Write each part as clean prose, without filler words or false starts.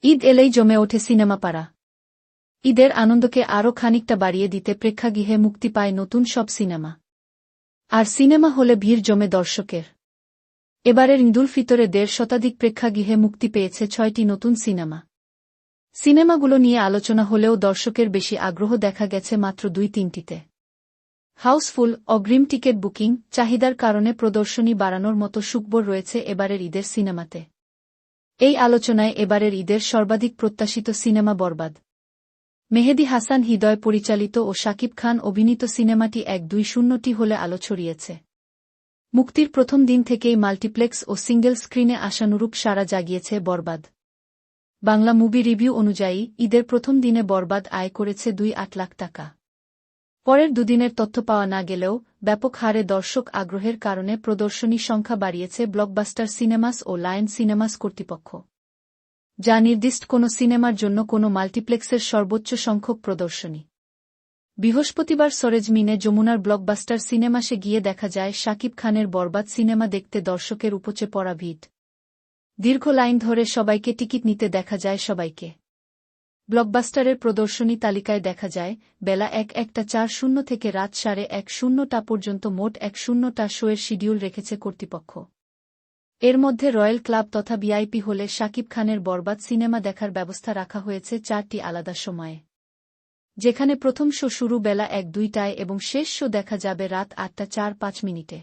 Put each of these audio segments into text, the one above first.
ঈদ এলেই জমে ওঠে সিনেমা পাড়া। ঈদের আনন্দকে আরও খানিকটা বাড়িয়ে দিতে প্রেক্ষাগৃহে মুক্তি পায় নতুন সব সিনেমা। আর সিনেমা হলে ভিড় জমে দর্শকের। এবারের ঈদুল ফিতরে ১.৫ শতাধিক প্রেক্ষাগৃহে মুক্তি পেয়েছে ৬টি নতুন সিনেমা। সিনেমাগুলো নিয়ে আলোচনা হলেও দর্শকের বেশি আগ্রহ দেখা গেছে মাত্র ২-৩টিতে। হাউসফুল, অগ্রিম টিকিট বুকিং, চাহিদার কারণে প্রদর্শনী বাড়ানোর মতো সুখবর রয়েছে এবারের ঈদের সিনেমাতে। এই আলোচনায় এবারের ঈদের সর্বাধিক প্রত্যাশিত সিনেমা বরবাদ। মেহেদী হাসান হৃদয় পরিচালিত ও শাকিব খান অভিনীত সিনেমাটি ১-২-০টি হলে আলো ছড়িয়েছে। মুক্তির প্রথম দিন থেকেই মাল্টিপ্লেক্স ও সিঙ্গেল স্ক্রিনে আশানুরূপ সাড়া জাগিয়েছে বরবাদ। বাংলা মুভি রিভিউ অনুযায়ী ঈদের প্রথম দিনে বরবাদ আয় করেছে ২.৮ লাখ টাকা। পরের দুদিনের তথ্য পাওয়া না গেলেও ব্যাপক হারে দর্শক আগ্রহের কারণে প্রদর্শনী সংখ্যা বাড়িয়েছে ব্লকবাস্টার সিনেমাস ও লায়ন সিনেমাস কর্তৃপক্ষ, যা নির্দিষ্ট কোনো সিনেমার জন্য কোনো মাল্টিপ্লেক্সের সর্বোচ্চ সংখ্যক প্রদর্শনী। বৃহস্পতিবার সরেজমিনে যমুনার ব্লকবাস্টার সিনেমাসে গিয়ে দেখা যায় শাকিব খানের বরবাদ সিনেমা দেখতে দর্শকের উপচে পড়া ভিড়। দীর্ঘ লাইন ধরে সবাইকে টিকিট নিতে দেখা যায় সবাইকে। ব্লকবাস্টারের প্রদর্শনী তালিকায় দেখা যায়, বেলা ১:৪০ থেকে রাত ১:১০টা পর্যন্ত মোট ১০০টা শোয়ের শিডিউল রেখেছে কর্তৃপক্ষ। এর মধ্যে রয়্যাল ক্লাব তথা ভিআইপি হলে শাকিব খানের বরবাদ সিনেমা দেখার ব্যবস্থা রাখা হয়েছে ৪টি আলাদা সময়ে, যেখানে প্রথম শো শুরু বেলা ১:০২টায় এবং শেষ শো দেখা যাবে রাত ৮:০৪-৫।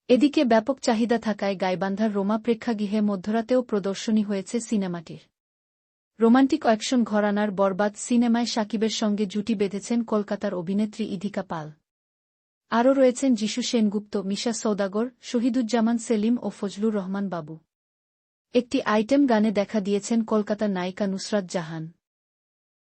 এদিকে ব্যাপক চাহিদা থাকায় গাইবান্ধার রোমা প্রেক্ষাগৃহে মধ্যরাতেও প্রদর্শনী হয়েছে সিনেমাটির। রোমান্টিক অ্যাকশন ঘরানার বরবাদ সিনেমায় শাকিবের সঙ্গে জুটি বেঁধেছেন কলকাতার অভিনেত্রী ইধিকা পাল। আরও রয়েছেন যিশু সেনগুপ্ত, মিশা সওদাগর, শহীদুজ্জামান সেলিম ও ফজলুর রহমান বাবু। একটি আইটেম গানে দেখা দিয়েছেন কলকাতার নায়িকা নুসরাত জাহান।